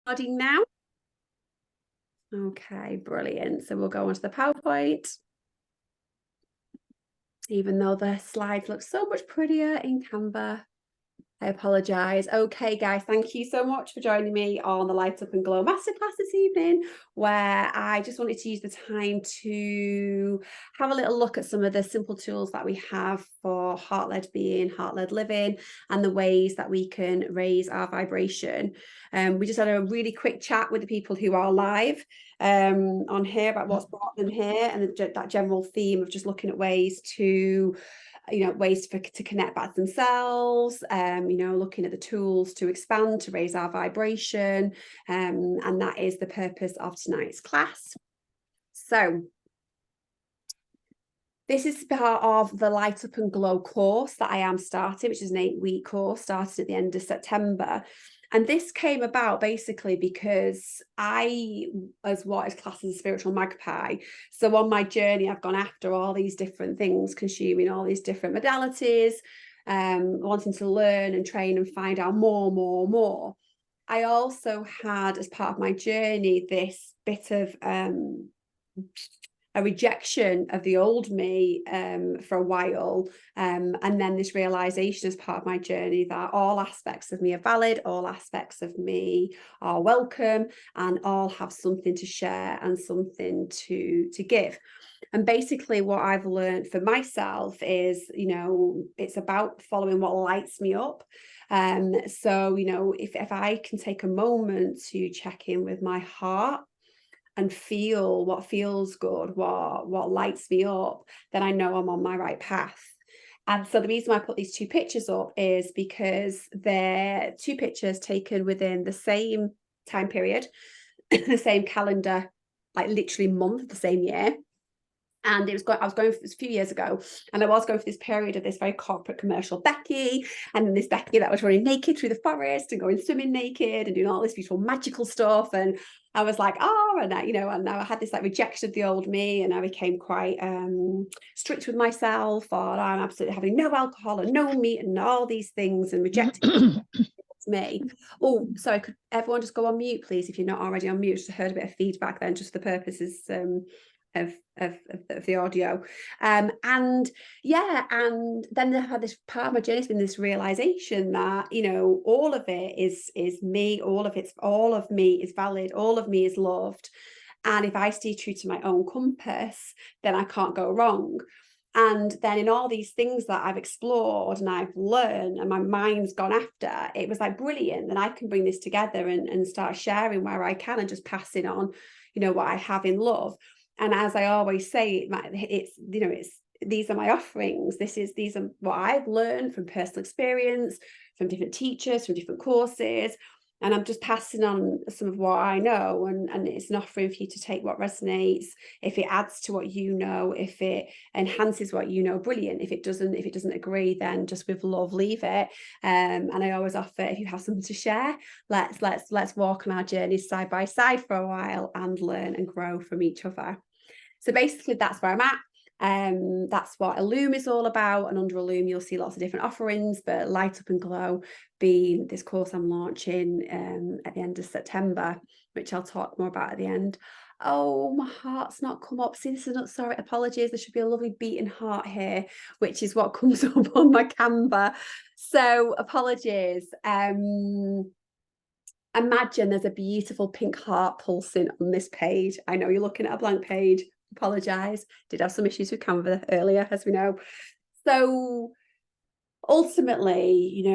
recording now. Okay, brilliant. So we'll go on to the PowerPoint. Even though the slides look so much prettier in Canva, I apologise. Okay, guys, thank you so much for joining me on the Light Up and Glow Masterclass this evening, where I just wanted to use the time to have a little look at some of the simple tools that we have for heart-led being, heart-led living, and the ways that we can raise our vibration. We just had a really quick chat with the people who are live on here about what's brought them here, and that general theme of just looking at ways to to connect back to themselves, looking at the tools to expand, to raise our vibration. And that is the purpose of tonight's class. So this is part of the Light Up and Glow course that I am starting, which is an 8-week course, started at the end of September. And this came about basically because I, as what is classed as a spiritual magpie, so on my journey, I've gone after all these different things, consuming all these different modalities, wanting to learn and train and find out more. I also had, as part of my journey, this bit of a rejection of the old me for a while, and then this realization as part of my journey that all aspects of me are valid, all aspects of me are welcome, and all have something to share and something to give. And basically what I've learned for myself is, it's about following what lights me up. So if I can take a moment to check in with my heart and feel what feels good, what lights me up, then I know I'm on my right path. And so the reason why I put these two pictures up is because they're two pictures taken within the same time period, the same calendar, like literally month of the same year. And I was going for this a few years ago, and I was going for this period of this very corporate commercial Becky, and then this Becky that was running naked through the forest and going swimming naked and doing all this beautiful magical stuff. And I was like, and now I had this like rejection of the old me, and I became quite strict with myself, or I'm absolutely having no alcohol and no meat and all these things, and rejecting me. Oh, sorry, could everyone just go on mute, please, if you're not already on mute? Just heard a bit of feedback then, just for the purposes of the audio. And then I had this part of my journey, it's been this realization that all of it is me, all of me is valid, all of me is loved, and if I stay true to my own compass, then I can't go wrong. And then in all these things that I've explored and I've learned and my mind's gone after, it was like brilliant, then I can bring this together and start sharing where I can and just passing on what I have in love. And as I always say, these are my offerings. These are what I've learned from personal experience, from different teachers, from different courses. And I'm just passing on some of what I know. And it's an offering for you to take what resonates. If it adds to what you know, if it enhances what you know, brilliant. If it doesn't agree, then just with love, leave it. And I always offer, if you have something to share, let's walk on our journeys side by side for a while and learn and grow from each other. So basically that's where I'm at. That's what Illume is all about, and under Illume you'll see lots of different offerings, but Light Up and Glow being this course I'm launching at the end of September, which I'll talk more about at the end. Oh, my heart's not come up. See, this is not, sorry, apologies. There should be a lovely beating heart here, which is what comes up on my Canva. So apologies. Imagine there's a beautiful pink heart pulsing on this page. I know you're looking at a blank page. Apologize, did have some issues with Canva earlier, as we know. So ultimately,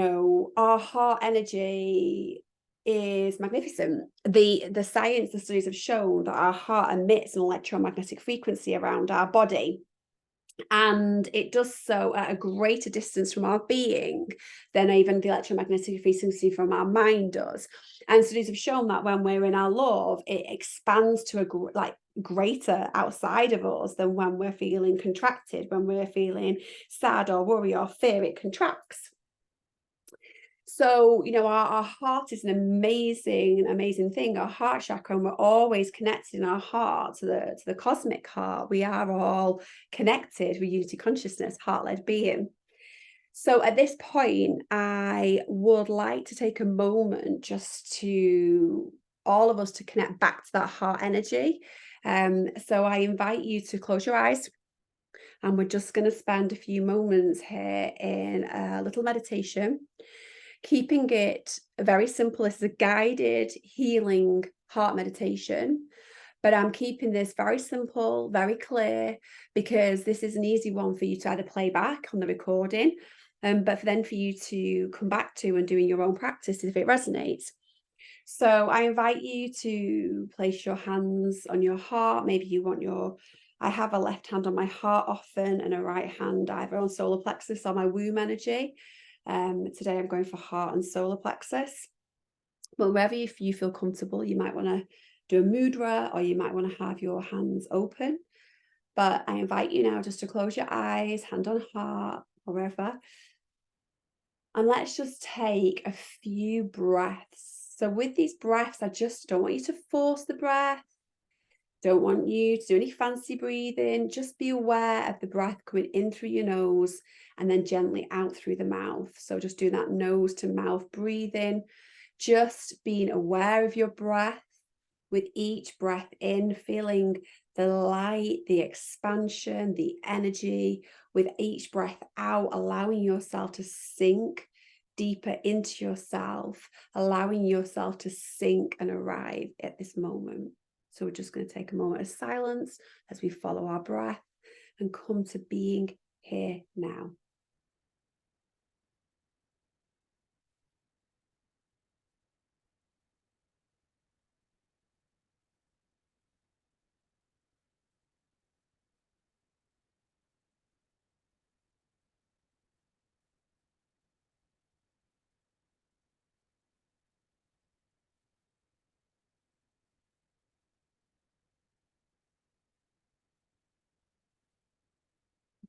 our heart energy is magnificent. The science, the studies have shown that our heart emits an electromagnetic frequency around our body, and it does so at a greater distance from our being than even the electromagnetic frequency from our mind does. And studies have shown that when we're in our love, it expands to a greater outside of us than when we're feeling contracted. When we're feeling sad or worry or fear, it contracts. So, our heart is an amazing thing. Our heart chakra, and we're always connected in our heart to the cosmic heart. We are all connected with unity consciousness, heart-led being. So at this point, I would like to take a moment just to all of us to connect back to that heart energy. So I invite you to close your eyes, and we're just going to spend a few moments here in a little meditation, keeping it very simple. This is a guided healing heart meditation, but I'm keeping this very simple, very clear, because this is an easy one for you to either play back on the recording, but then for you to come back to and doing your own practice if it resonates. So I invite you to place your hands on your heart. Maybe you want I have a left hand on my heart often and a right hand either on solar plexus or my womb energy. Today I'm going for heart and solar plexus. But wherever you feel comfortable, you might want to do a mudra, or you might want to have your hands open. But I invite you now just to close your eyes, hand on heart, or wherever. And let's just take a few breaths. So with these breaths, I just don't want you to force the breath. Don't want you to do any fancy breathing. Just be aware of the breath coming in through your nose and then gently out through the mouth. So just do that nose to mouth breathing. Just being aware of your breath. With each breath in, feeling the light, the expansion, the energy. With each breath out, allowing yourself to sink deeper into yourself, allowing yourself to sink and arrive at this moment. So we're just going to take a moment of silence as we follow our breath and come to being here now.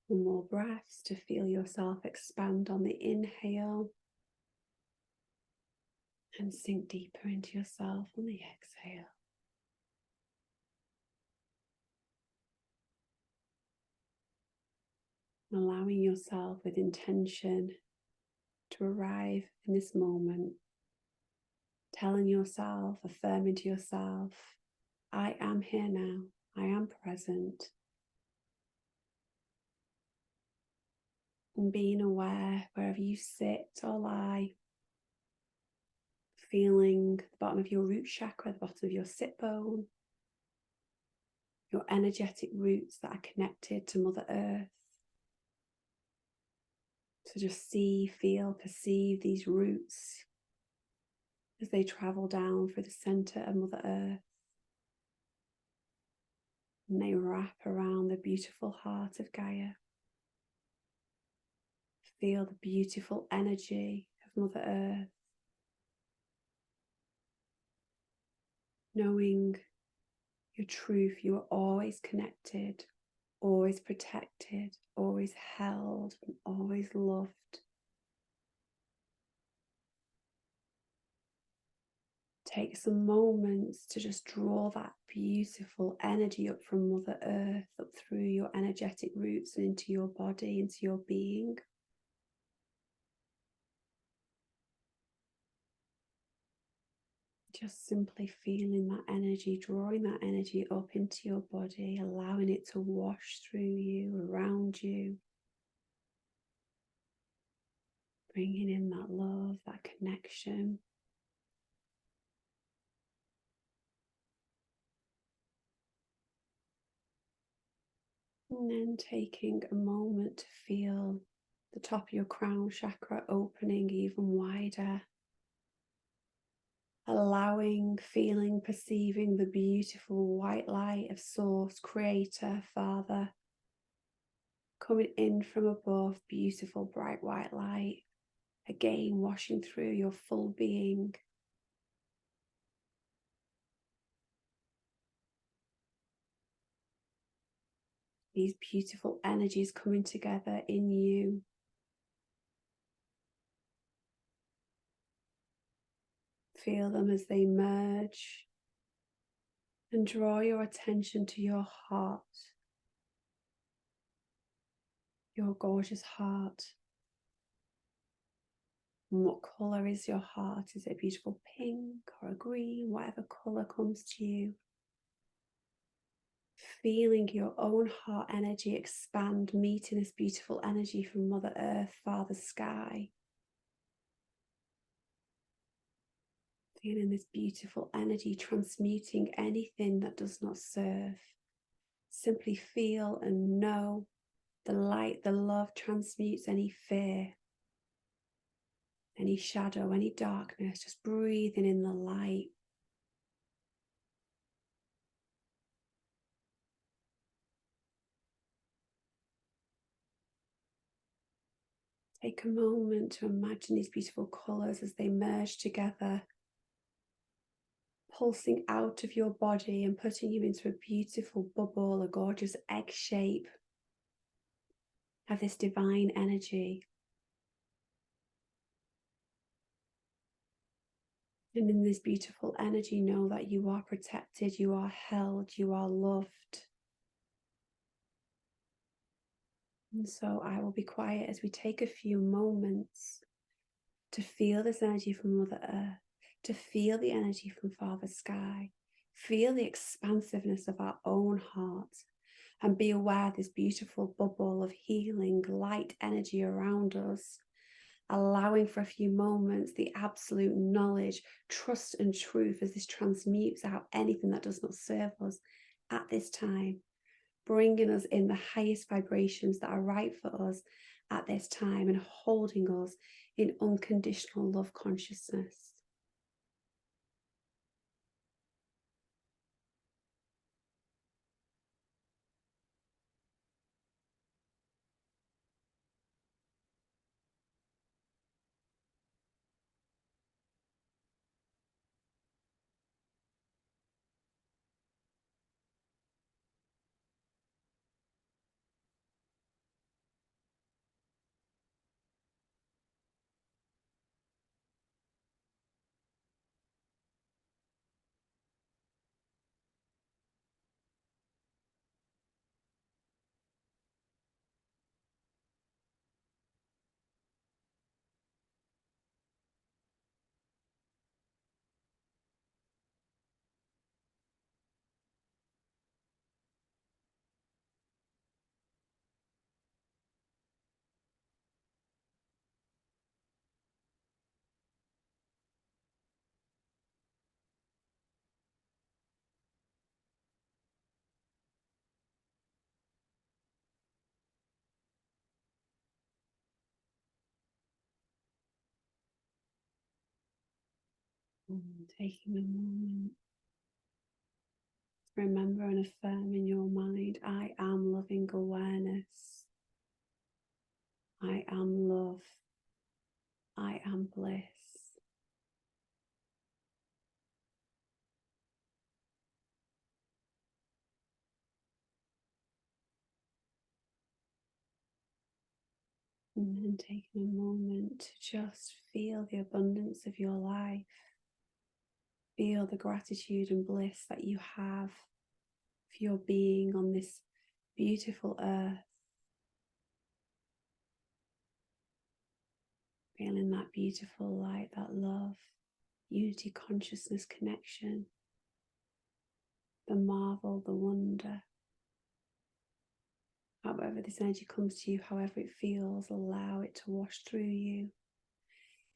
More breaths to feel yourself expand on the inhale and sink deeper into yourself on the exhale. Allowing yourself with intention to arrive in this moment, telling yourself, affirming to yourself, I am here now, I am present. And being aware wherever you sit or lie, feeling the bottom of your root chakra, the bottom of your sit bone, your energetic roots that are connected to Mother Earth. So just see, feel, perceive these roots as they travel down through the center of Mother Earth. And they wrap around the beautiful heart of Gaia. Feel the beautiful energy of Mother Earth. Knowing your truth, you are always connected, always protected, always held, and always loved. Take some moments to just draw that beautiful energy up from Mother Earth, up through your energetic roots and into your body, into your being. Just simply feeling that energy, drawing that energy up into your body, allowing it to wash through you, around you. Bringing in that love, that connection. And then taking a moment to feel the top of your crown chakra opening even wider. Allowing, feeling, perceiving the beautiful white light of Source, Creator, Father, coming in from above, beautiful bright white light, again washing through your full being. These beautiful energies coming together in you. Feel them as they merge and draw your attention to your heart, your gorgeous heart. And what colour is your heart? Is it a beautiful pink or a green? Whatever colour comes to you. Feeling your own heart energy expand, meeting this beautiful energy from Mother Earth, Father Sky. Feeling this beautiful energy transmuting anything that does not serve. Simply feel and know the light, the love transmutes any fear, any shadow, any darkness. Just breathing in the light. Take a moment to imagine these beautiful colours as they merge together, pulsing out of your body and putting you into a beautiful bubble, a gorgeous egg shape of this divine energy. And in this beautiful energy, know that you are protected, you are held, you are loved. And so I will be quiet as we take a few moments to feel this energy from Mother Earth, to feel the energy from Father Sky, feel the expansiveness of our own heart, and be aware of this beautiful bubble of healing light energy around us, allowing for a few moments the absolute knowledge, trust and truth as this transmutes out anything that does not serve us at this time, bringing us in the highest vibrations that are right for us at this time and holding us in unconditional love consciousness. Taking a moment, remember and affirm in your mind, I am loving awareness. I am love. I am bliss. And then taking a moment to just feel the abundance of your life. Feel the gratitude and bliss that you have for your being on this beautiful earth. Feeling that beautiful light, that love, unity, consciousness, connection, the marvel, the wonder. However this energy comes to you, however it feels, allow it to wash through you.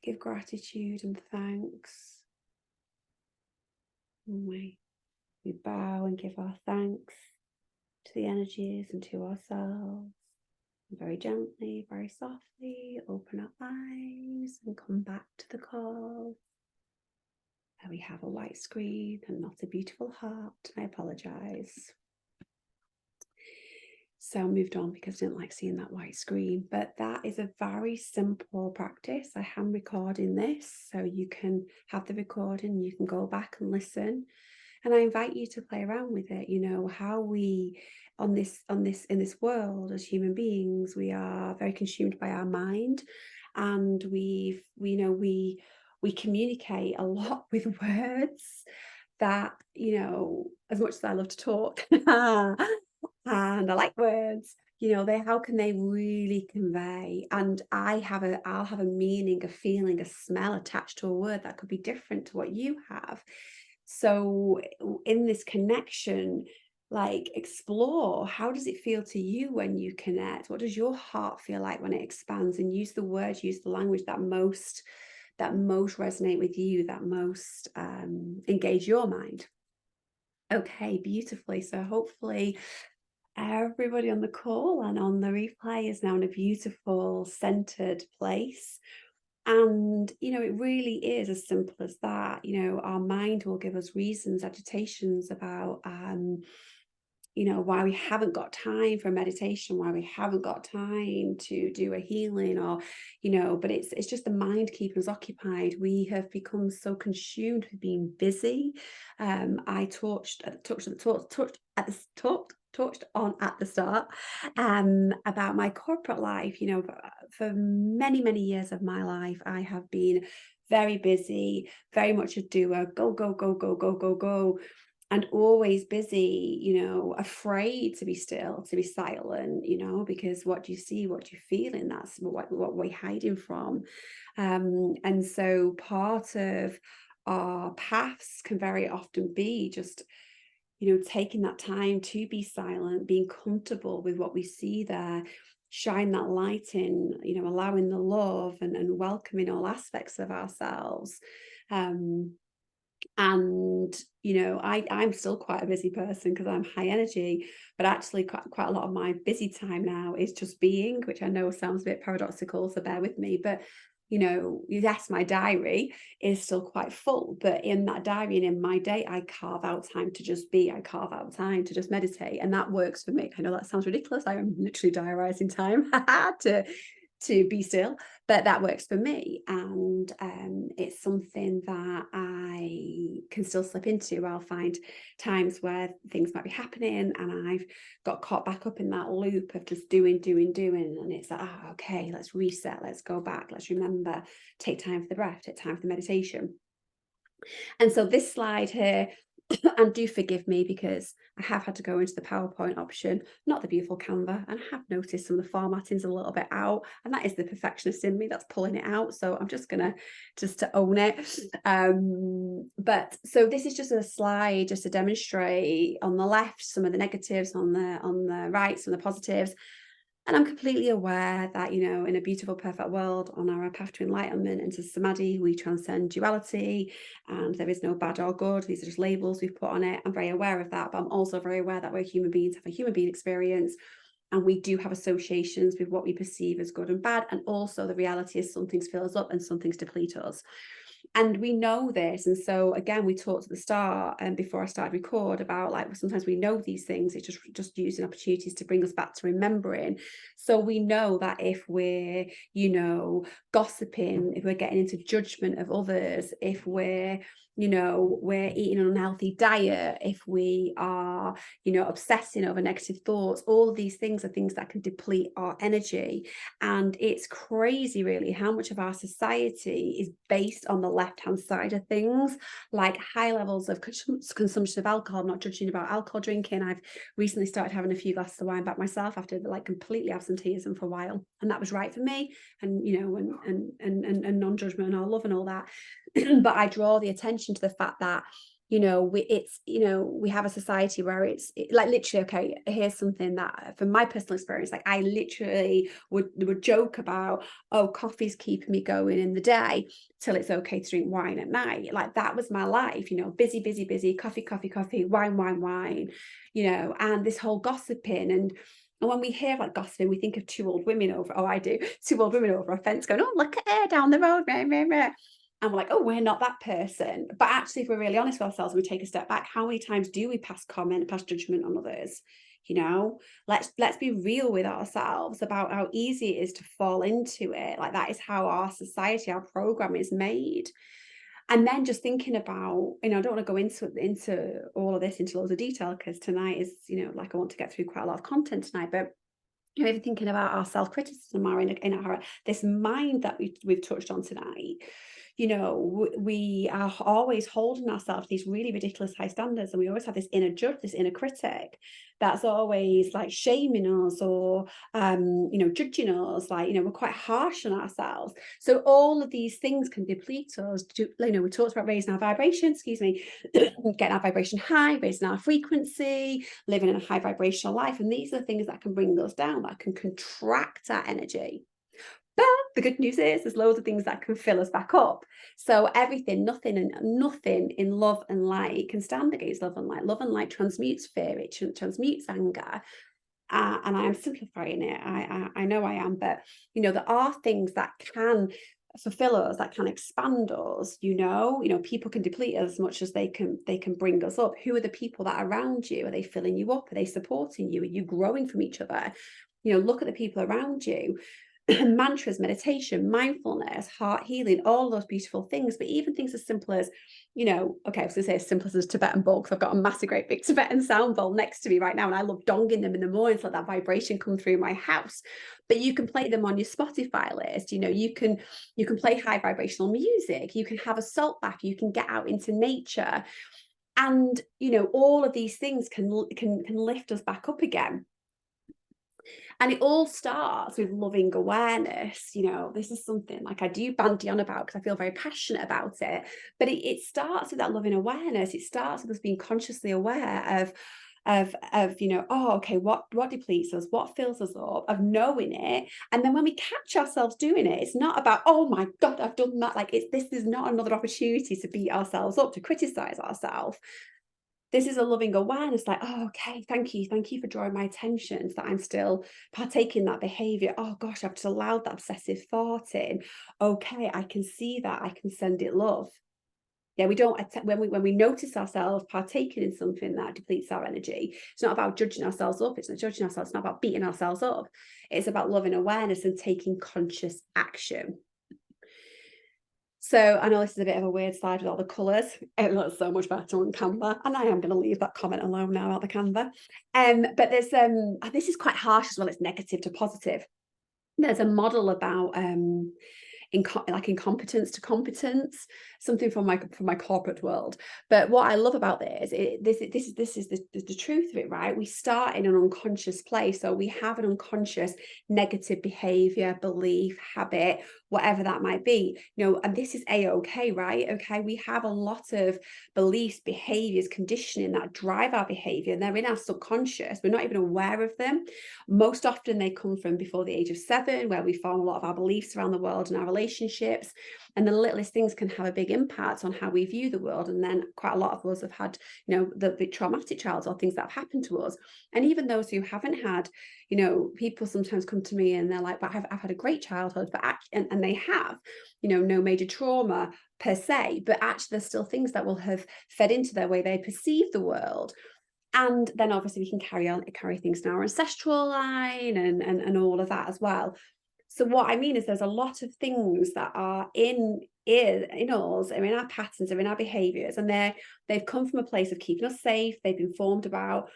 Give gratitude and thanks. And we bow and give our thanks to the energies and to ourselves. And very gently, very softly, open our eyes and come back to the call. There we have a white screen and not a beautiful heart. I apologise. So I moved on because I didn't like seeing that white screen. But that is a very simple practice. I am recording this, so you can have the recording, you can go back and listen. And I invite you to play around with it. You know, how we in this world as human beings, we are very consumed by our mind, and we communicate a lot with words that, you know, as much as I love to talk and I like words, how can they really convey? And I'll have a meaning, a feeling, a smell attached to a word that could be different to what you have. So in this connection, like, explore, how does it feel to you when you connect? What does your heart feel like when it expands? And use the words, use the language that most resonate with you, that most engage your mind. Okay, beautifully. So hopefully everybody on the call and on the replay is now in a beautiful, centered place. And, it really is as simple as that. Our mind will give us reasons, agitations about, why we haven't got time for meditation, why we haven't got time to do a healing, or, but it's just the mind keeping us occupied. We have become so consumed with being busy. I touched on at the start about my corporate life. For many, many years of my life, I have been very busy, very much a doer, go, go, go, go, go, go, go, and always busy, afraid to be still, to be silent, because what do you see, what do you feel, and that's what we're hiding from. And so part of our paths can very often be just, taking that time to be silent, being comfortable with what we see there, shine that light in, allowing the love and welcoming all aspects of ourselves. And I'm still quite a busy person because I'm high energy, but actually quite a lot of my busy time now is just being, which I know sounds a bit paradoxical, so bear with me. But yes, my diary is still quite full, but in that diary and in my day, I carve out time to just be. I carve out time to just meditate, and that works for me. I know that sounds ridiculous. I am literally diarising time to be still, but that works for me. And it's something that I can still slip into. I'll find times where things might be happening and I've got caught back up in that loop of just doing, and it's like, okay, let's reset, let's go back, let's remember, take time for the breath, take time for the meditation. And so this slide here, and do forgive me because I have had to go into the PowerPoint option, not the beautiful Canva, and I have noticed some of the formatting's a little bit out, and that is the perfectionist in me that's pulling it out. So I'm just gonna to own it. But so this is just a slide just to demonstrate on the left some of the negatives, on the right some of the positives. And I'm completely aware that, in a beautiful, perfect world, on our path to enlightenment and to samadhi, we transcend duality and there is no bad or good. These are just labels we've put on it. I'm very aware of that, but I'm also very aware that we're human beings, have a human being experience, and we do have associations with what we perceive as good and bad. And also the reality is some things fill us up and some things deplete us. And we know this. And so again, we talked at the start and before I started record about, like, sometimes we know these things, it's just using opportunities to bring us back to remembering. So we know that if we're, gossiping, if we're getting into judgment of others, if we're eating an unhealthy diet, if we are, obsessing over negative thoughts, all of these things are things that can deplete our energy. And it's crazy, really, how much of our society is based on the left-hand side of things, like high levels of consumption of alcohol. I'm not judging about alcohol drinking. I've recently started having a few glasses of wine back myself after completely absenteeism for a while, and that was right for me. And and non-judgment and all love and all that. But I draw the attention to the fact that we have a society where it's like, literally, okay, here's something that from my personal experience, like, I literally would joke about, oh, coffee's keeping me going in the day till it's okay to drink wine at night. Like, that was my life, busy, coffee, wine, and this whole gossiping. And when we hear like gossiping, we think of two old women over a fence going, oh, look at her down the road, meh, meh, meh. And we're like, oh, we're not that person. But actually, if we're really honest with ourselves and we take a step back, how many times do we pass comment, pass judgment on others? Let's be real with ourselves about how easy it is to fall into it. Like, that is how our society, our program is made. And then just thinking about, I don't want to go into all of this into loads of detail because tonight is, I want to get through quite a lot of content tonight, but even thinking about our self-criticism, our this mind that we've touched on tonight, we are always holding ourselves to these really ridiculous high standards, and we always have this inner judge, this inner critic that's always like shaming us or judging us, like, we're quite harsh on ourselves. So all of these things can deplete us. We talked about raising our vibration, getting our vibration high, raising our frequency, living in a high vibrational life. And these are the things that can bring us down, that can contract our energy. But the good news is there's loads of things that can fill us back up. So nothing in love and light can stand against love and light. Love and light transmutes fear, it transmutes anger. And I am simplifying it. I know I am, but there are things that can fulfill us, that can expand us. People can deplete us as much as they can bring us up. Who are the people that are around you? Are they filling you up? Are they supporting you? Are you growing from each other? Look at the people around you. Mantras, meditation, mindfulness, heart healing, all those beautiful things. But even things as simple as, okay, I was going to say as simple as a Tibetan bowl, because I've got a massive, great big Tibetan sound bowl next to me right now, and I love donging them in the morning to let that vibration come through my house. But you can play them on your Spotify list. You can play high vibrational music. You can have a salt bath. You can get out into nature, and all of these things can lift us back up again. And it all starts with loving awareness. This is something like I do bandy on about because I feel very passionate about it. But it starts with that loving awareness. It starts with us being consciously aware of okay, what depletes us, what fills us up, of knowing it. And then when we catch ourselves doing it, it's not about, oh my God, I've done that. Like this is not another opportunity to beat ourselves up, to criticize ourselves. This is a loving awareness, like, oh, okay, thank you for drawing my attention to that I'm still partaking that behavior. Oh gosh, I've just allowed that obsessive thought in. Okay, I can see that, I can send it love. Yeah, we don't, when we notice ourselves partaking in something that depletes our energy, it's not about judging ourselves up, it's not about beating ourselves up. It's about loving awareness and taking conscious action. So I know this is a bit of a weird slide with all the colours. It looks so much better on Canva, and I am going to leave that comment alone now about the Canva. But there's this is quite harsh as well. It's negative to positive. There's a model about incompetence to competence, something from my corporate world. But what I love about this is the truth of it, right? We start in an unconscious place, so we have an unconscious negative behavior, belief, habit, whatever that might be, and this is a-okay, right? Okay, we have a lot of beliefs, behaviors, conditioning that drive our behavior, and they're in our subconscious. We're not even aware of them. Most often they come from before the age of 7, where we form a lot of our beliefs around the world and our relationships, and the littlest things can have a big impact on how we view the world. And then quite a lot of us have had the traumatic childhood, or things that have happened to us. And even those who haven't had, people sometimes come to me and they're like, but I've had a great childhood, but and they have no major trauma per se, but actually there's still things that will have fed into their way they perceive the world. And then obviously we can carry things in our ancestral line and all of that as well. So what I mean is there's a lot of things that are in us, are in our patterns, are in our behaviors, and they've come from a place of keeping us safe. They've been formed about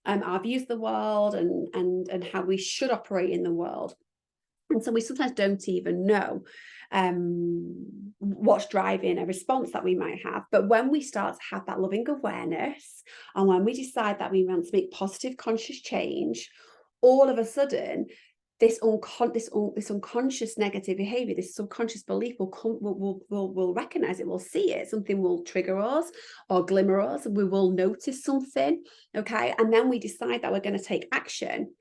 our views of the world and how we should operate in the world. And so we sometimes don't even know what's driving a response that we might have. But when we start to have that loving awareness, and when we decide that we want to make positive conscious change, all of a sudden this unconscious negative behavior, this subconscious belief will recognize it, we'll see it, something will trigger us or glimmer us, and we will notice something, okay? And then we decide that we're going to take action.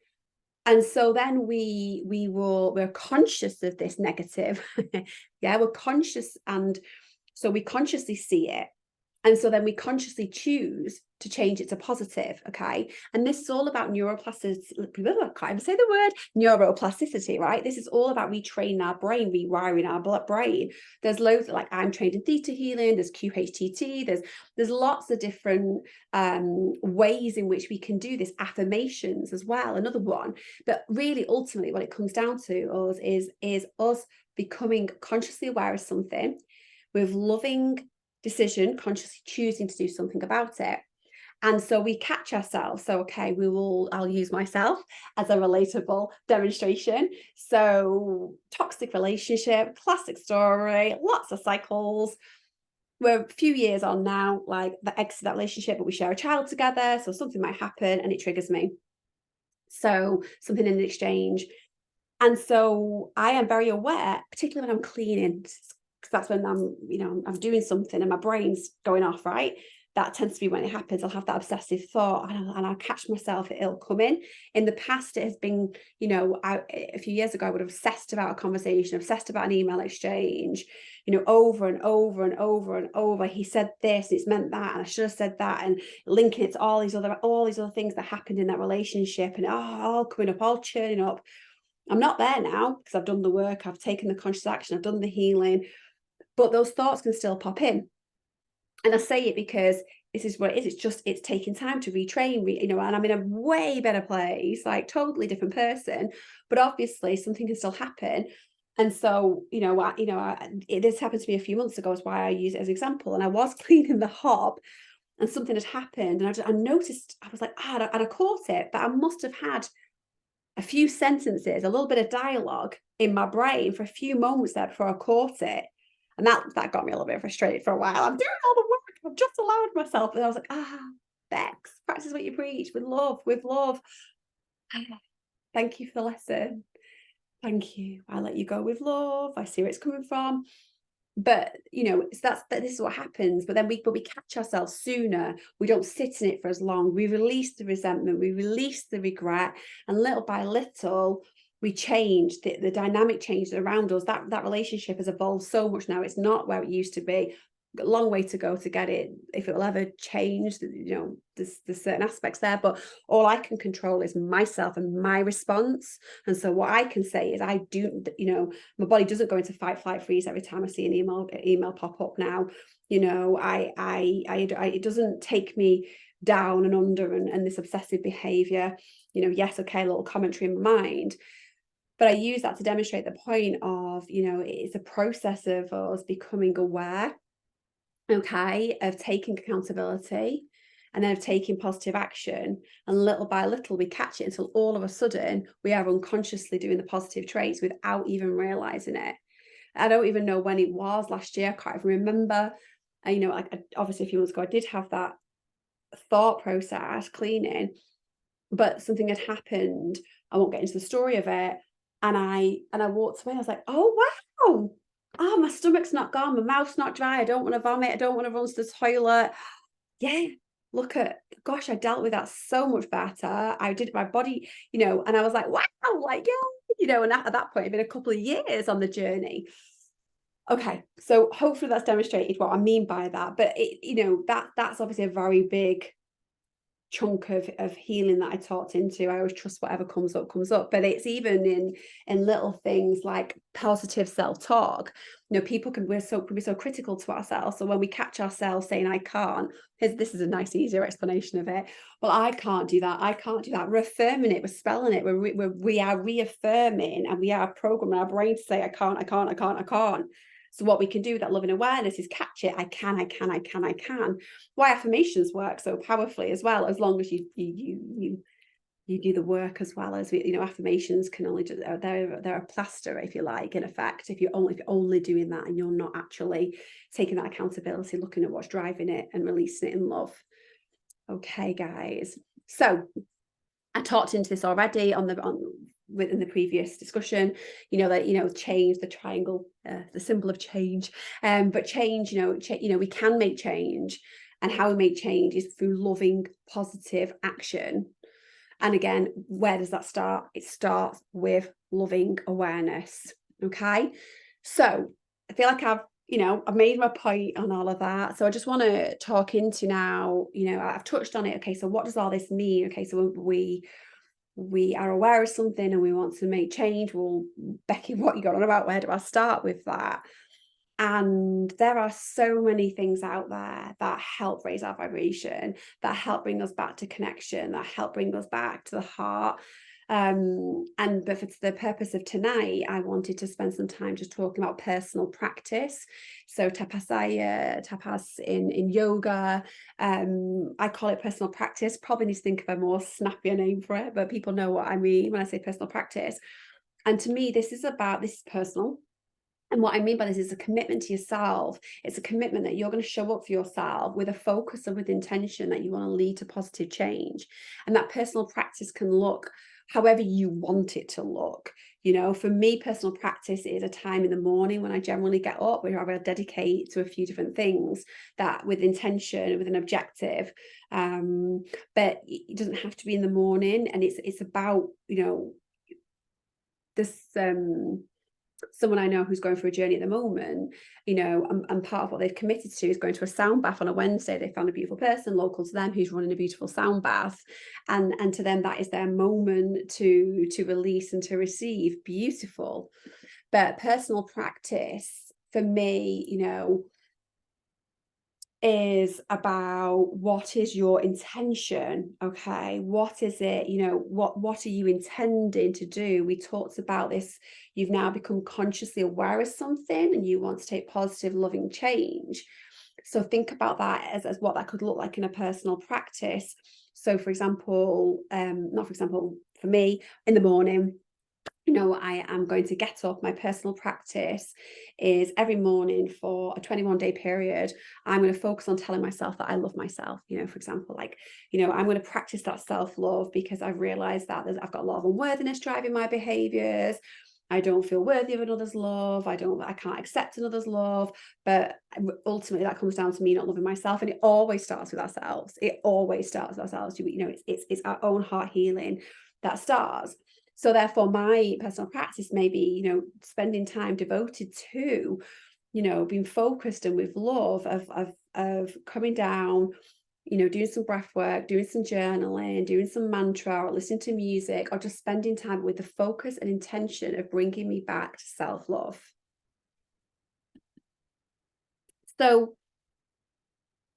And so then we're conscious of this negative. Yeah, we're conscious, and so we consciously see it. And so then we consciously choose to change it to positive, okay? And this is all about neuroplasticity. I can't even say the word neuroplasticity, right? This is all about retraining our brain, rewiring our brain. There's loads, like I'm trained in theta healing, there's QHTT, there's lots of different ways in which we can do this. Affirmations as well, another one. But really, ultimately, what it comes down to us is us becoming consciously aware of something with loving decision, consciously choosing to do something about it. And so we catch ourselves. So, okay, I'll use myself as a relatable demonstration. So, toxic relationship, classic story, lots of cycles. We're a few years on now, like the ex of that relationship, but we share a child together. So, something might happen and it triggers me. So, something in the exchange. And so I am very aware, particularly when I'm cleaning, because that's when I'm doing something and my brain's going off, right? That tends to be when it happens. I'll have that obsessive thought and I'll catch myself, it'll come in. In the past, it has been, a few years ago, I would have obsessed about a conversation, obsessed about an email exchange, over and over and over and over. He said this, it's meant that, and I should have said that, and linking it to all these other things that happened in that relationship, and all coming up, all churning up. I'm not there now because I've done the work, I've taken the conscious action, I've done the healing, but those thoughts can still pop in. And I say it because this is what it is. It's taking time to retrain, and I'm in a way better place, like totally different person, but obviously something can still happen. And so, this happened to me a few months ago, is why I use it as an example. And I was cleaning the hob and something had happened. And I noticed, I was like, I caught it, but I must have had a few sentences, a little bit of dialogue in my brain for a few moments there before I caught it. And that got me a little bit frustrated for a while. I'm doing all the work. I've just allowed myself. And I was like, Bex, practice what you preach with love, with love. Thank you for the lesson. Thank you. I let you go with love. I see where it's coming from. But so this is what happens. But then we catch ourselves sooner. We don't sit in it for as long. We release the resentment, we release the regret, and little by little we change. The dynamic changes around us. That relationship has evolved so much now. It's not where it used to be. A long way to go to get it, if it will ever change. There's certain aspects there, but all I can control is myself and my response. And so what I can say is, I do, my body doesn't go into fight, flight, freeze every time I see an email pop up now. It doesn't take me down and under and this obsessive behavior. Yes, okay, a little commentary in my mind, but I use that to demonstrate the point of, it's a process of us becoming aware, okay, of taking accountability and then of taking positive action. And little by little, we catch it until all of a sudden we are unconsciously doing the positive traits without even realizing it. I don't even know when it was last year. I can't even remember. Obviously a few months ago, I did have that thought process cleaning, but something had happened. I won't get into the story of it. And I walked away. I was like, oh, wow. Oh, my stomach's not gone. My mouth's not dry. I don't want to vomit. I don't want to run to the toilet. Yeah. Gosh, I dealt with that so much better. I did my body, and I was like, wow, like, yeah, and at that point, it'd been a couple of years on the journey. Okay. So hopefully that's demonstrated what I mean by that. But that's obviously a very big chunk of healing that I talked into. I always trust whatever comes up, but it's even in little things like positive self-talk. People can be so critical to ourselves. So when we catch ourselves saying, I can't, this is a nice easier explanation of it. Well, I can't do that, we're affirming it, we're spelling it, we are reaffirming, and we are programming our brain to say, I can't. So what we can do with that loving awareness is catch it. I can. Why affirmations work so powerfully as well, as long as you do the work as well. As affirmations can only just, they're a plaster, if you like, in effect, if you're only doing that and you're not actually taking that accountability, looking at what's driving it and releasing it in love. Okay, guys. So I talked into this already within the previous discussion, that change, the triangle, the symbol of change, but change, we can make change, and how we make change is through loving, positive action. And again, where does that start? It starts with loving awareness. Okay, so I feel like I've made my point on all of that. So I just want to talk into now, I've touched on it. Okay, so what does all this mean? Okay, so we are aware of something and we want to make change. Well, Becky, what you got on about? Where do I start with that? And there are so many things out there that help raise our vibration, that help bring us back to connection, that help bring us back to the heart. But for the purpose of tonight, I wanted to spend some time just talking about personal practice. So tapas in yoga. I call it personal practice. Probably need to think of a more snappier name for it, but people know what I mean when I say personal practice. And to me, this is personal. And what I mean by this is a commitment to yourself. It's a commitment that you're going to show up for yourself with a focus and with intention that you want to lead to positive change. And that personal practice can look however you want it to look. You know, for me, personal practice is a time in the morning when I generally get up, where I will dedicate to a few different things that with intention, with an objective. But it doesn't have to be in the morning. And it's about, you know, this someone I know who's going through a journey at the moment, you know, and part of what they've committed to is going to a sound bath on a Wednesday. They found a beautiful person local to them who's running a beautiful sound bath, and to them that is their moment to release and to receive. Beautiful. But personal practice for me, you know, is about what is your intention. Okay, what is it, you know, what are you intending to do? We talked about this. You've now become consciously aware of something and you want to take positive loving change. So think about that as what that could look like in a personal practice. So for example, not for example, for me, in the morning, you know, I am going to get up. My personal practice is every morning for a 21-day period, I'm going to focus on telling myself that I love myself. You know, for example, like, you know, I'm going to practice that self-love because I've realized that I've got a lot of unworthiness driving my behaviors. I don't feel worthy of another's love. I can't accept another's love. But ultimately that comes down to me not loving myself. And it always starts with ourselves. It always starts with ourselves. You know, it's our own heart healing that starts. So therefore, my personal practice may be, you know, spending time devoted to, you know, being focused and with love of coming down, you know, doing some breath work, doing some journaling, doing some mantra, or listening to music, or just spending time with the focus and intention of bringing me back to self-love. So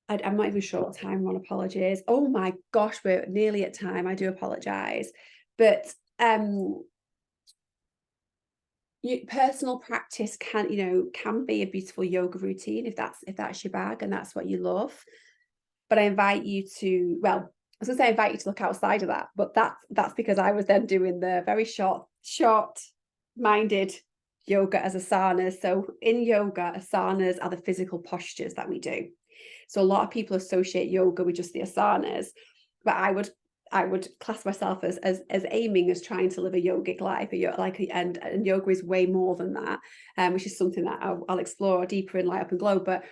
I'm not even sure what time we're on. Apologies. Oh my gosh, we're nearly at time. I do apologize. But personal practice can be a beautiful yoga routine if that's your bag and that's what you love. But I invite you to, well, I was gonna say I invite you to look outside of that, but that's because I was then doing the very short minded yoga as asanas. So in yoga, asanas are the physical postures that we do. So a lot of people associate yoga with just the asanas, but I would class myself as aiming as trying to live a yogic life, and yoga is way more than that, which is something that I'll explore deeper in Light Up and Glow. But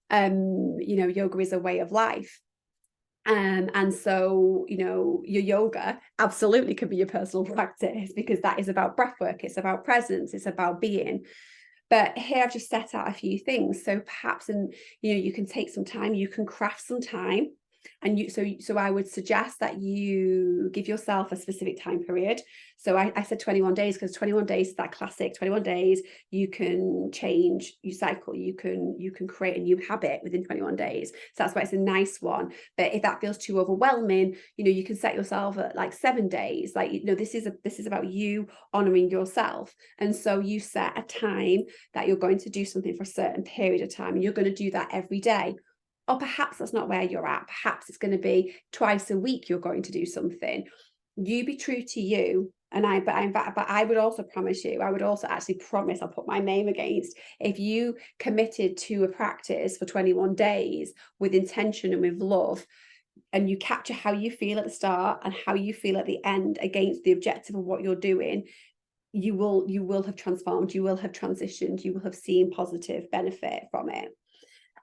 you know, yoga is a way of life. And so, you know, your yoga absolutely could be your personal practice because that is about breath work, it's about presence, it's about being. But here I've just set out a few things. So perhaps, you can take some time, you can craft some time. And so I would suggest that you give yourself a specific time period. So I said 21 days because 21 days is that classic 21 days. You can change, you cycle, you can create a new habit within 21 days. So that's why it's a nice one. But if that feels too overwhelming, you can set yourself at like 7 days. Like, this is about you honoring yourself. And so you set a time that you're going to do something for a certain period of time, and you're going to do that every day. Or perhaps that's not where you're at. Perhaps it's going to be twice a week you're going to do something. You be true to you. But I would also promise you, I would also actually promise, I'll put my name against, if you committed to a practice for 21 days with intention and with love, and you capture how you feel at the start and how you feel at the end against the objective of what you're doing, you will have transformed, you will have transitioned, you will have seen positive benefit from it.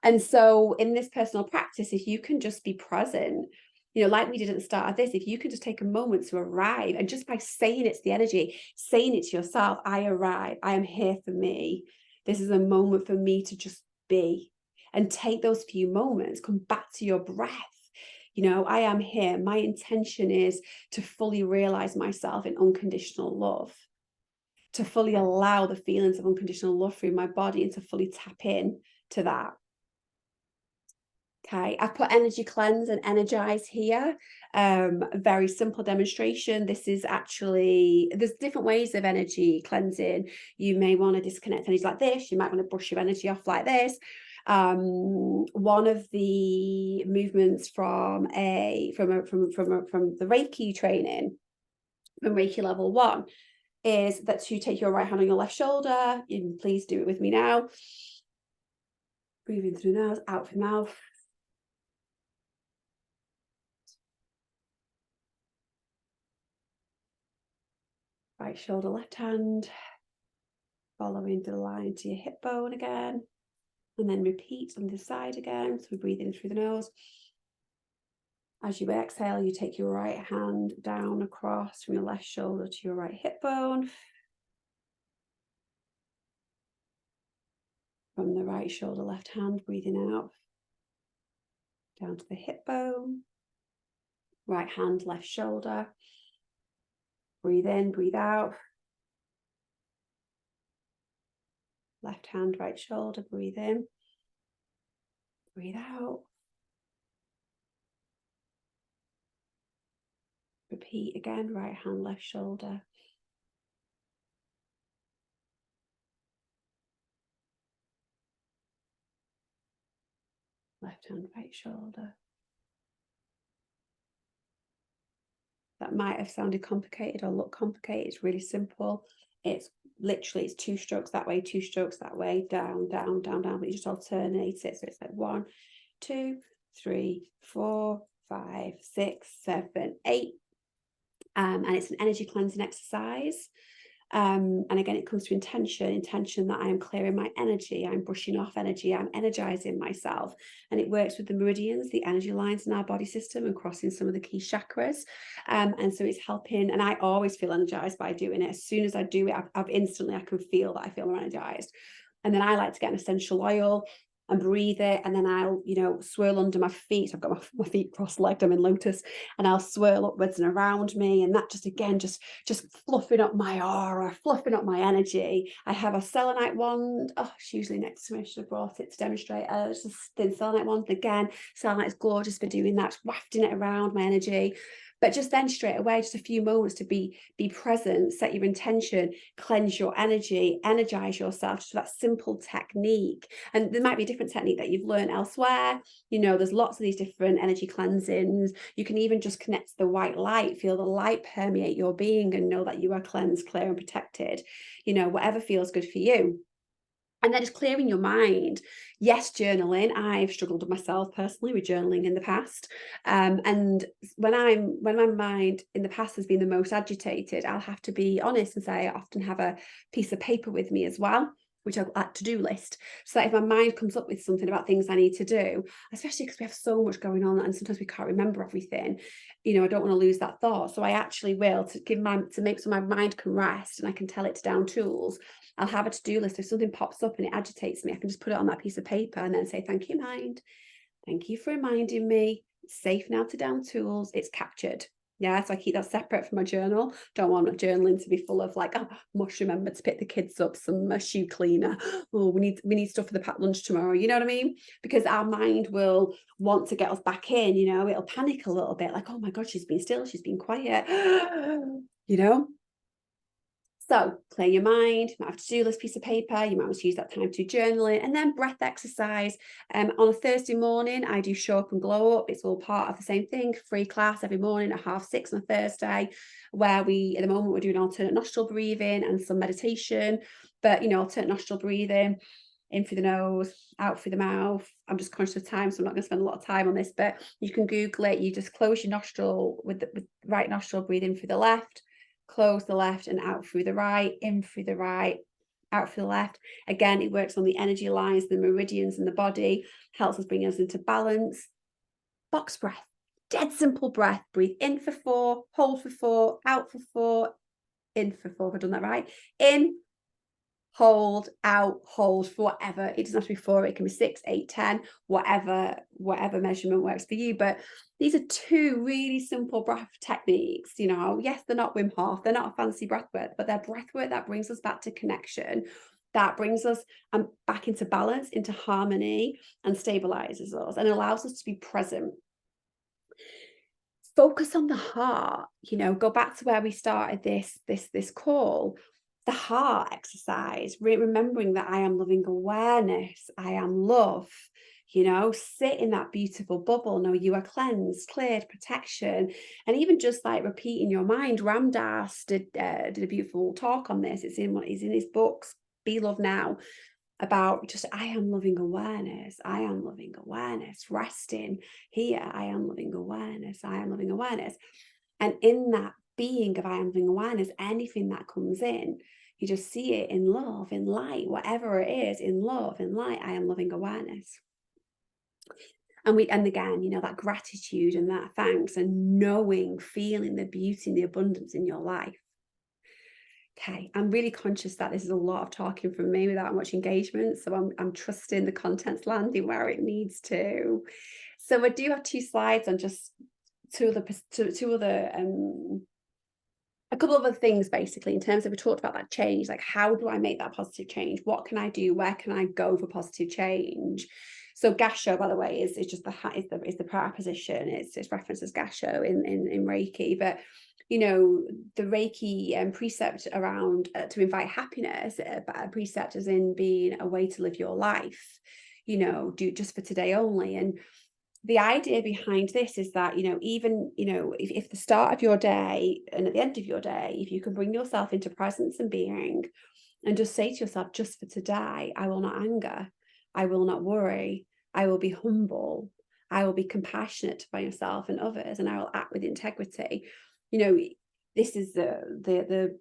And so in this personal practice, if you can just be present, like we did at the start of this, if you can just take a moment to arrive, and just by saying it to the energy, saying it to yourself, I arrive, I am here for me. This is a moment for me to just be, and take those few moments, come back to your breath. I am here. My intention is to fully realize myself in unconditional love, to fully allow the feelings of unconditional love through my body, and to fully tap in to that. Okay, I've put energy cleanse and energize here. A very simple demonstration. This is actually, there's different ways of energy cleansing. You may want to disconnect energy like this. You might want to brush your energy off like this. One of the movements from the Reiki training, from Reiki level 1, is that to take your right hand on your left shoulder. You can please do it with me now. Breathe in through the nose, out through the mouth. Right shoulder, left hand, following the line to your hip bone again, and then repeat on this side again. So we breathe in through the nose. As you exhale, you take your right hand down across from your left shoulder to your right hip bone. From the right shoulder, left hand, breathing out, down to the hip bone. Right hand, left shoulder. Breathe in, breathe out. Left hand, right shoulder, breathe in, breathe out. Repeat again, right hand, left shoulder. Left hand, right shoulder. That might have sounded complicated or looked complicated. It's really simple. It's literally, it's 2 strokes that way, 2 strokes that way, down, down, down, down, but you just alternate it. So it's like 1, 2, 3, 4, 5, 6, 7, 8. And it's an energy cleansing exercise. And again, it comes to intention that I am clearing my energy, I'm brushing off energy, I'm energizing myself. And it works with the meridians, the energy lines in our body system, and crossing some of the key chakras. And so it's helping, and I always feel energized by doing it. As soon as I do it, I've instantly, I can feel that I feel energized. And then I like to get an essential oil and breathe it, and then I'll, swirl under my feet. I've got my feet cross-legged, I'm in lotus, and I'll swirl upwards and around me, and that just, again, just fluffing up my aura, fluffing up my energy. I have a selenite wand. Oh, it's usually next to me. I should have brought it to demonstrate. It's just thin selenite wand. Again, selenite is gorgeous for doing that, wafting it around my energy. But just then, straight away, just a few moments to be present, set your intention, cleanse your energy, energize yourself. Just that simple technique. And there might be a different technique that you've learned elsewhere. There's lots of these different energy cleansings. You can even just connect to the white light, feel the light permeate your being, and know that you are cleansed, clear, and protected. Whatever feels good for you. And then just clearing your mind. Yes, journaling. I've struggled with myself personally with journaling in the past. And when my mind in the past has been the most agitated, I'll have to be honest and say I often have a piece of paper with me as well, which I've got a to-do list. So that if my mind comes up with something about things I need to do, especially because we have so much going on and sometimes we can't remember everything, I don't want to lose that thought. So I actually will, to make so my mind can rest and I can tell it to down tools. I'll have a to-do list. If something pops up and it agitates me, I can just put it on that piece of paper and then say, thank you, mind. Thank you for reminding me. It's safe now to down tools. It's captured. Yeah, so I keep that separate from my journal. Don't want my journaling to be full of like, oh, must remember to pick the kids up some shoe cleaner. Oh, we need stuff for the packed lunch tomorrow. You know what I mean? Because our mind will want to get us back in. It'll panic a little bit, like, oh my God, she's been still, she's been quiet. So clear your mind. You might have a to-do list piece of paper. You might want to use that time to journaling, and then breath exercise. On a Thursday morning, I do show up and glow up. It's all part of the same thing. Free class every morning at 6:30 on a Thursday, where at the moment we're doing alternate nostril breathing and some meditation. But alternate nostril breathing, in through the nose, out through the mouth. I'm just conscious of time, so I'm not going to spend a lot of time on this, but you can Google it. You just close your nostril with the right nostril, breathe in through the left, close the left, and out through the right, in through the right, out through the left. Again, it works on the energy lines, the meridians in the body, helps us bring us into balance. Box breath, dead simple breath. Breathe in for 4, hold for 4, out for 4, in for 4. Have I done that right? In, hold, out, hold, for whatever. It doesn't have to be 4, it can be 6, 8, 10, whatever measurement works for you. But these are 2 really simple breath techniques. Yes, they're not Wim Hof, they're not a fancy breath work, but they're breath work that brings us back to connection that brings us back into balance, into harmony, and stabilizes us and allows us to be present. Focus on the heart, go back to where we started this call. The heart exercise, remembering that I am loving awareness, I am love, sit in that beautiful bubble, know you are cleansed, cleared, protection. And even just like repeating your mind. Ram Dass did a beautiful talk on this. It's in his books, Be Love Now, about just, I am loving awareness, I am loving awareness, resting here, I am loving awareness, I am loving awareness. And in that being of I am loving awareness, anything that comes in, you just see it in love, in light, whatever it is, in love, in light, I am loving awareness. And again, that gratitude and that thanks and knowing, feeling the beauty and the abundance in your life. Okay, I'm really conscious that this is a lot of talking from me without much engagement, so I'm trusting the content's landing where it needs to. So I do have 2 slides on just a couple of other things, basically, in terms of, we talked about that change, like how do I make that positive change? What can I do? Where can I go for positive change? So gasho, by the way, is just the prayer position. It's referenced as gasho in Reiki, but the Reiki precept around to invite happiness, a precept as in being a way to live your life, do just for today only. And the idea behind this is that, even, if the start of your day and at the end of your day, if you can bring yourself into presence and being, and just say to yourself, just for today, I will not anger, I will not worry, I will be humble, I will be compassionate by yourself and others, and I will act with integrity. This is the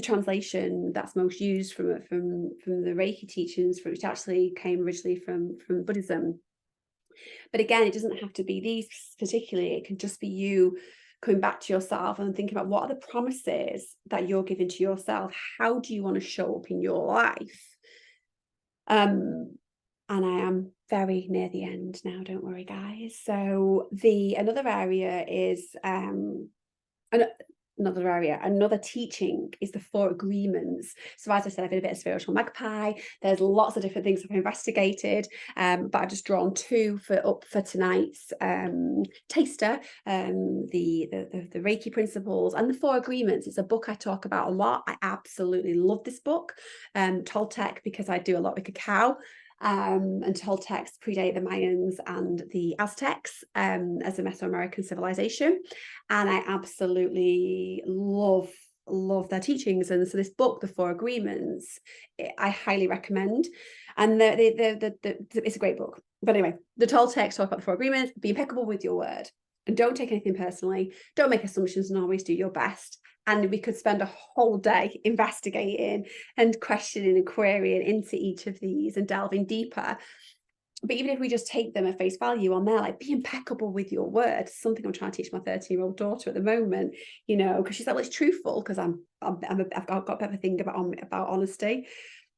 translation that's most used from the Reiki teachings, which actually came originally from Buddhism. But again, it doesn't have to be these particularly. It can just be you coming back to yourself and thinking about, what are the promises that you're giving to yourself? How do you want to show up in your life? And I am very near the end now, don't worry, guys. So another area is another teaching is the 4 agreements. So as I said, I've been a bit of spiritual magpie. There's lots of different things I've investigated, but I've just drawn 2 for tonight's taster. The Reiki principles and the 4 agreements. It's a book I talk about a lot. I absolutely love this book. Toltec, because I do a lot with cacao. And Toltecs predate the Mayans and the Aztecs as a Mesoamerican civilization, and I absolutely love their teachings. And so this book, The 4 Agreements, I highly recommend. And it's a great book. But anyway, the Toltecs talk about the 4 agreements. Be impeccable with your word, and don't take anything personally. Don't make assumptions, and always do your best. And we could spend a whole day investigating and questioning and querying into each of these and delving deeper. But even if we just take them at face value on there, like, be impeccable with your word, something I'm trying to teach my 13-year-old daughter at the moment, because she's like, well, it's truthful, because I've got a bit of a thing about honesty.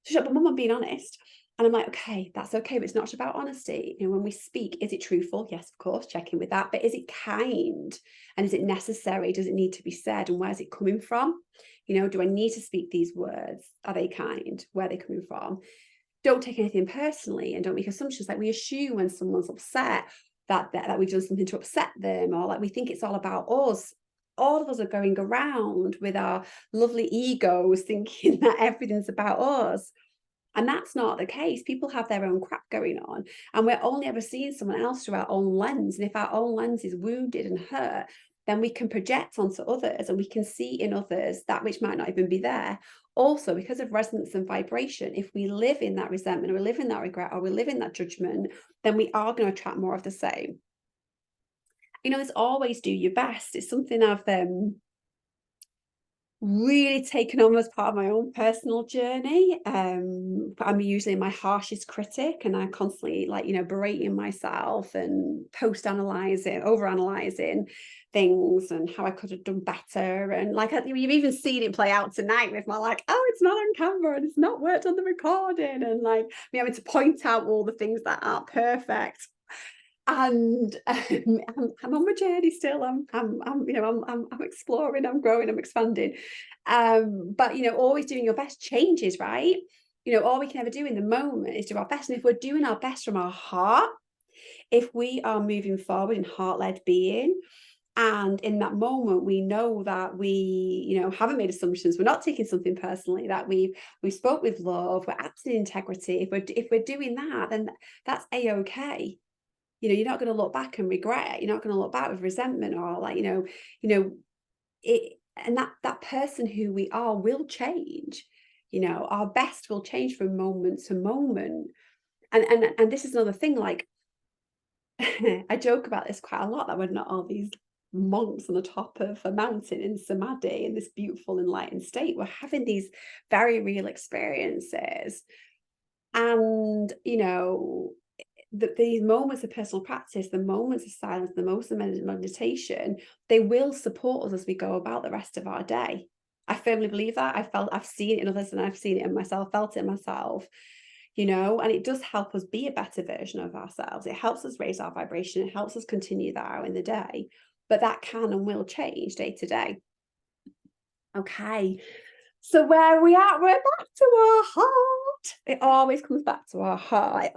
She's like, but Mum, I'm being honest. And I'm like, okay, that's okay, but it's not about honesty. When we speak, is it truthful? Yes, of course, check in with that. But is it kind? And is it necessary? Does it need to be said? And where's it coming from? Do I need to speak these words? Are they kind? Where are they coming from? Don't take anything personally, and don't make assumptions. Like, we assume when someone's upset that we've done something to upset them, or like we think it's all about us. All of us are going around with our lovely egos thinking that everything's about us. And that's not the case. People have their own crap going on, and we're only ever seeing someone else through our own lens. And if our own lens is wounded and hurt, then we can project onto others, and we can see in others that which might not even be there. Also, because of resonance and vibration, if we live in that resentment, or we live in that regret, or we live in that judgment, then we are going to attract more of the same. It's always do your best. It's something I've really taken on as part of my own personal journey. I'm usually my harshest critic, and I'm constantly berating myself and overanalyzing things and how I could have done better. And you've even seen it play out tonight with my it's not on camera and it's not worked on the recording, and me having to point out all the things that aren't perfect. And I'm on my journey still. I'm exploring, I'm growing, I'm expanding. But always doing your best changes, right? all we can ever do in the moment is do our best. And if we're doing our best from our heart, if we are moving forward in heart-led being, and in that moment we know that we haven't made assumptions, we're not taking something personally, that we spoke with love, we're acting in integrity, if we're doing that, then that's a-okay. You're not going to look back and regret it. You're not going to look back with resentment, or like it. And that person who we are will change. Our best will change from moment to moment. And this is another thing, like I joke about this quite a lot, that we're not all these monks on the top of a mountain in samadhi in this beautiful enlightened state. We're having these very real experiences. And these moments of personal practice, the moments of silence, the moments of meditation, they will support us as we go about the rest of our day. I firmly believe that. I've seen it in others, and I've seen it in myself, felt it in myself, and it does help us be a better version of ourselves. It helps us raise our vibration. It helps us continue that out in the day, but that can and will change day to day. Okay. So where are we at? We're back to our heart. It always comes back to our heart.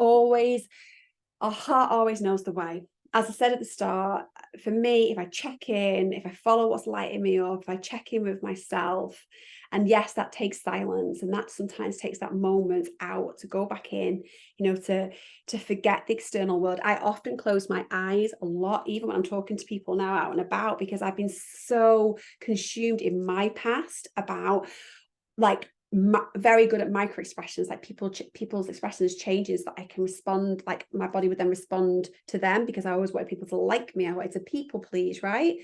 Our heart always knows the way. As I said at the start, for me, if I check in, if I follow what's lighting me up, if I check in with myself, and yes, that takes silence, and that sometimes takes that moment out to go back in, to forget the external world. I often close my eyes a lot, even when I'm talking to people now out and about, because I've been so consumed in my past about, like, very good at micro expressions, like people's expressions changes, that I can respond, like my body would then respond to them, because I always wanted people to like me. I wanted to people please, right?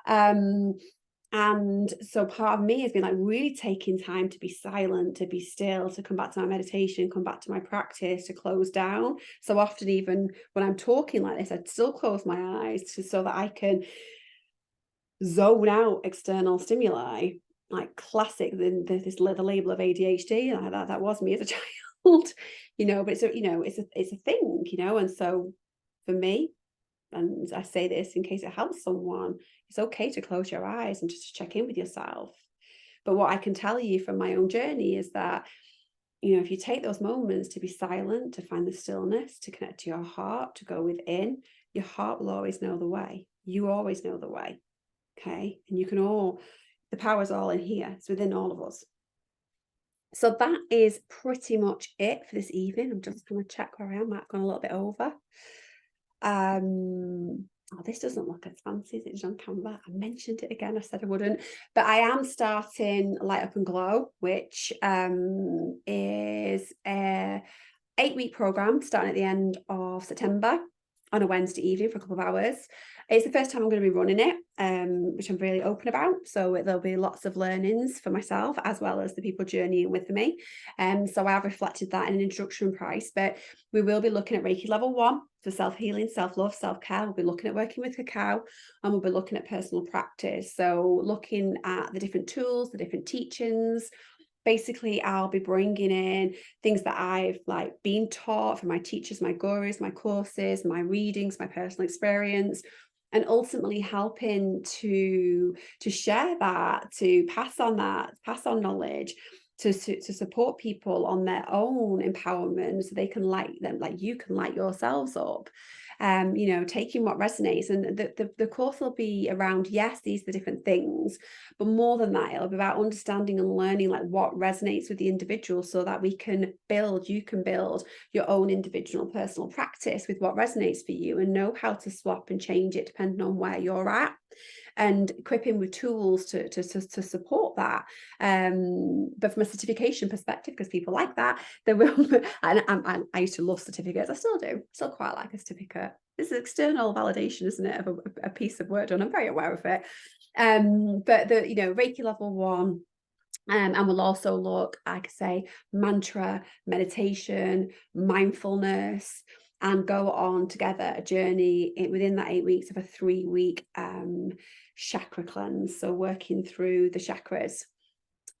And so part of me has been like really taking time to be silent, to be still, to come back to my meditation, come back to my practice, to close down. So often, even when I'm talking like this, I'd still close my eyes so that I can zone out external stimuli. Like classic, the label of ADHD, that was me as a child, but it's a thing, and so for me, and I say this in case it helps someone, it's okay to close your eyes and just to check in with yourself. But what I can tell you from my own journey is that, if you take those moments to be silent, to find the stillness, to connect to your heart, to go within, your heart will always know the way. You always know the way. Okay. And the power's all in here. It's within all of us. So that is pretty much it for this evening. I'm just going to check where I am. I've gone a little bit over. This doesn't look as fancy as it is on Canva. I mentioned it again. I said I wouldn't, but I am starting Light Up and Glow, which is a 8-week program starting at the end of September on a Wednesday evening for a couple of hours. It's the first time I'm going to be running it, which I'm really open about. So there'll be lots of learnings for myself, as well as the people journeying with me. So I have reflected that in an introduction price, but we will be looking at Reiki level 1 for self-healing, self-love, self-care. We'll be looking at working with cacao, and we'll be looking at personal practice. So looking at the different tools, the different teachings. Basically, I'll be bringing in things that I've been taught from my teachers, my gurus, my courses, my readings, my personal experience, and ultimately helping to share that, to pass on knowledge, to support people on their own empowerment, so they can light them, like you can light yourselves up. Taking what resonates, and the course will be around, yes, these are the different things, but more than that, it'll be about understanding and learning like what resonates with the individual, so that you can build your own individual personal practice with what resonates for you, and know how to swap and change it depending on where you're at, and equipping with tools to support that. But from a certification perspective, because people like that, there will and I used to love certificates. I still quite like a certificate. This is external validation, isn't it, of a piece of work done. I'm very aware of it. But the Reiki level 1. And we'll also look, like I say, mantra, meditation, mindfulness, and go on together a journey within that 8 weeks of a 3-week chakra cleanse. So working through the chakras.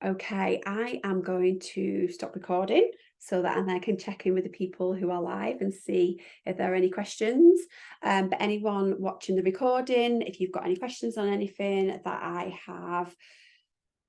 Okay, I am going to stop recording so that and then I can check in with the people who are live and see if there are any questions. But anyone watching the recording, if you've got any questions on anything that I have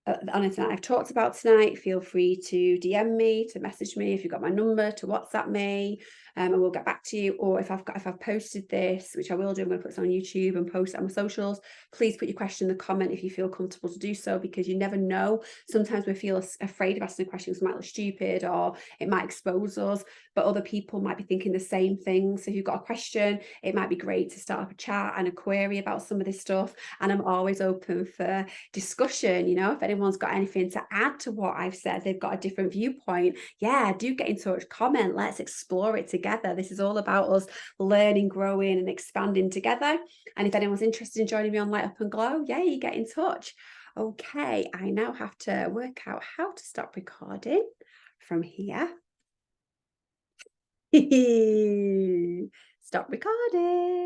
anything that I've talked about tonight, feel free to DM me, to message me if you've got my number, to WhatsApp me, and we'll get back to you. Or if I've posted this, which I will do, I'm going to put this on YouTube and post it on my socials. Please put your question in the comment if you feel comfortable to do so, because you never know. Sometimes we feel afraid of asking questions, might look stupid, or it might expose us, but other people might be thinking the same thing. So if you've got a question, it might be great to start up a chat and a query about some of this stuff. And I'm always open for discussion. You know, if anyone's got anything to add to what I've said, they've got a different viewpoint, yeah, do get in touch, comment, let's explore it together. This is all about us learning, growing and expanding together. And if anyone's interested in joining me on Light Up and Glow, yeah, you get in touch. Okay, I now have to work out how to stop recording from here. Stop recording.